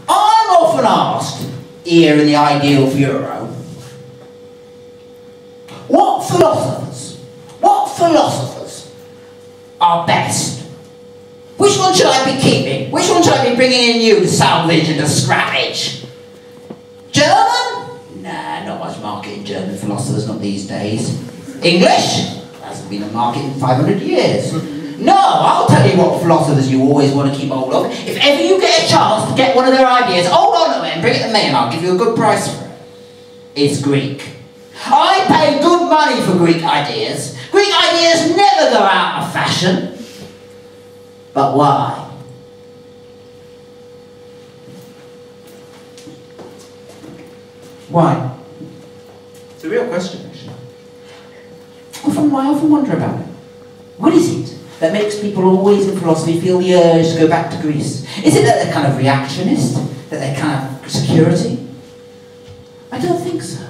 I'm often asked, here in the ideal bureau, what philosophers are best? Which one should I be keeping? Which one should I be bringing in new to salvage and to scrappage? German? Nah, not much market in German philosophers, not these days. English? Hasn't been a market in 500 years. No, I'll tell you what philosophers you always want to keep hold of. If ever you get a chance to get one of their ideas, hold on to it and bring it to me and I'll give you a good price for it. It's Greek. I pay good money for Greek ideas. Greek ideas never go out of fashion. But why? Why? It's a real question, actually. I often wonder about it. What is it that makes people always in philosophy feel the urge to go back to Greece? Is it that they're kind of reactionist? That they're kind of security? I don't think so.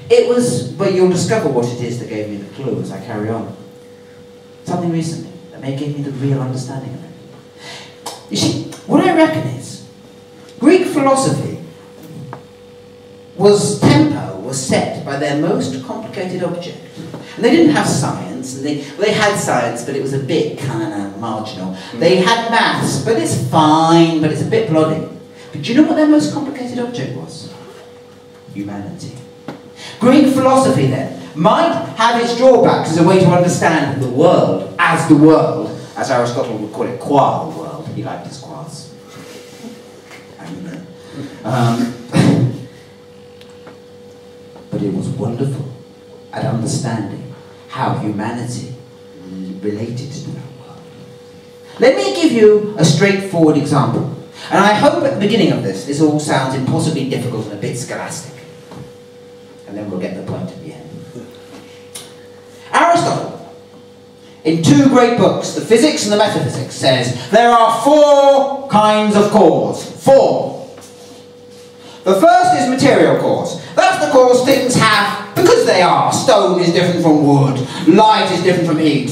It was, but you'll discover what it is that gave me the clue as I carry on. Something recently that gave me the real understanding of it. You see, what I reckon is, Greek philosophy was set by their most complicated object. And they didn't have science, and they had science, but it was a bit kind of marginal. They had maths, but it's fine, but it's a bit plodding. But do you know what their most complicated object was? Humanity. Greek philosophy, then, might have its drawbacks as a way to understand the world, as Aristotle would call it, qua the world. He liked his quas. But it was wonderful at understanding how humanity related to that world. Let me give you a straightforward example. And I hope at the beginning of this all sounds impossibly difficult and a bit scholastic. And then we'll get the point at the end. Aristotle, in two great books, the Physics and the Metaphysics, says there are 4 kinds of cause. 4. The first is material cause. That's the cause things have because they are. Stone is different from wood. Light is different from heat.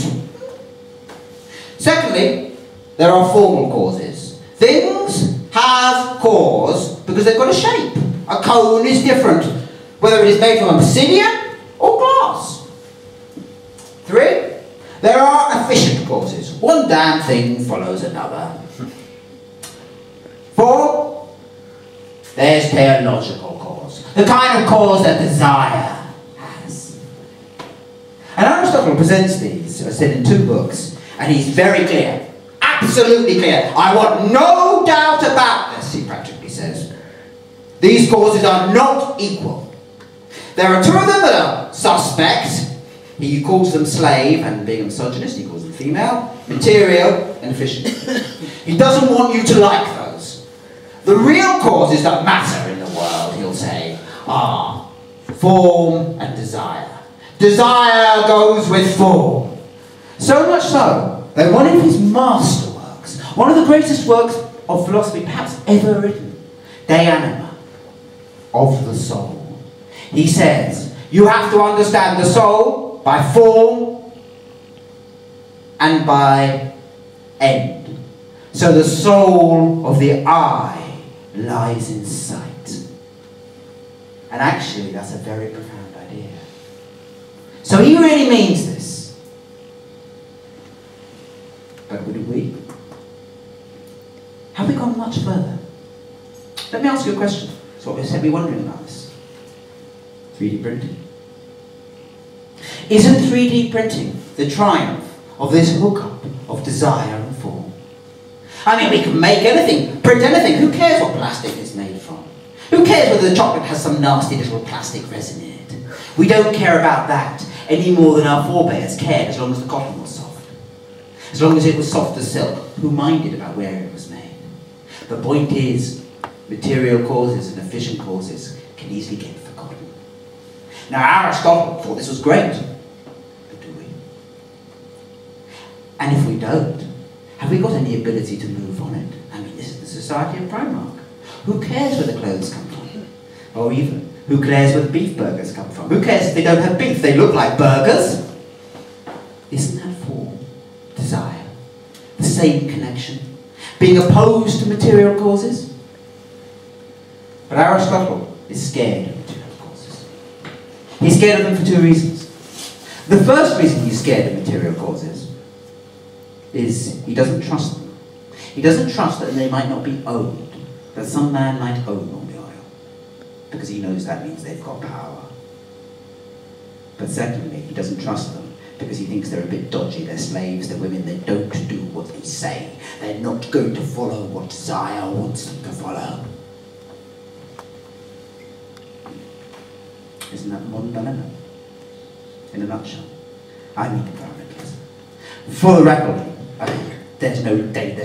Secondly, there are formal causes. Things have cause because they've got a shape. A cone is different, whether it is made from obsidian or glass. 3, there are efficient causes. One damn thing follows another. 4, there's theological cause. The kind of cause that desire has. And Aristotle presents these, as I said, in 2 books, and he's very clear. Absolutely clear. I want no doubt about this, he practically says. These causes are not equal. There are 2 of them that are suspect. He calls them slave, and being a misogynist, he calls them female. Material and efficient. He doesn't want you to like those. The real causes that matter in the world, he'll say, are form and desire. Desire goes with form. So much so that one of his masterworks, one of the greatest works of philosophy perhaps ever written, De Anima, of the soul. He says, you have to understand the soul by form and by end. So the soul of the eye lies in sight. And actually, that's a very profound idea. So he really means this. But would we? Have we gone much further? Let me ask you a question. That's what we said we're wondering about this. 3D printing. Isn't 3D printing the triumph of this hookup of desire and form? I mean, we can make anything, print anything. Who cares what plastic is made from? Who cares whether the chocolate has some nasty little plastic resin in it? We don't care about that any more than our forebears cared as long as the cotton was soft. As long as it was soft as silk, who minded about where it was made? The point is, material causes and efficient causes can easily get forgotten. Now, Aristotle thought this was great, but do we? And if we don't, have we got any ability to move on it? I mean, this is the society of Primark. Who cares where the clothes come from? Or even, who cares where the beef burgers come from? Who cares if they don't have beef? They look like burgers. Isn't that form? Desire. The same connection, being opposed to material causes. But Aristotle is scared of material causes. He's scared of them for two reasons. The first reason he's scared of material causes is he doesn't trust them. He doesn't trust that they might not be owned, that some man might own all the oil, because he knows that means they've got power. But secondly, he doesn't trust them because he thinks they're a bit dodgy, they're slaves, they're women, they don't do what they say. They're not going to follow what desire wants them to follow. Isn't that a modern dilemma? In a nutshell. I mean environmentalism. For the record, there's no debate.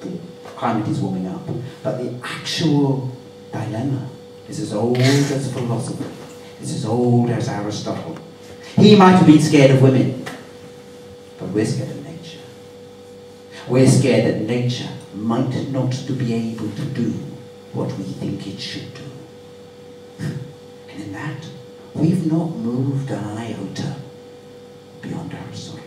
The climate is warming up. But the actual dilemma is as old as philosophy. It's as old as Aristotle. He might have been scared of women, but we're scared of nature. We're scared that nature might not to be able to do what we think it should do. And in that, we've not moved an iota beyond Aristotle.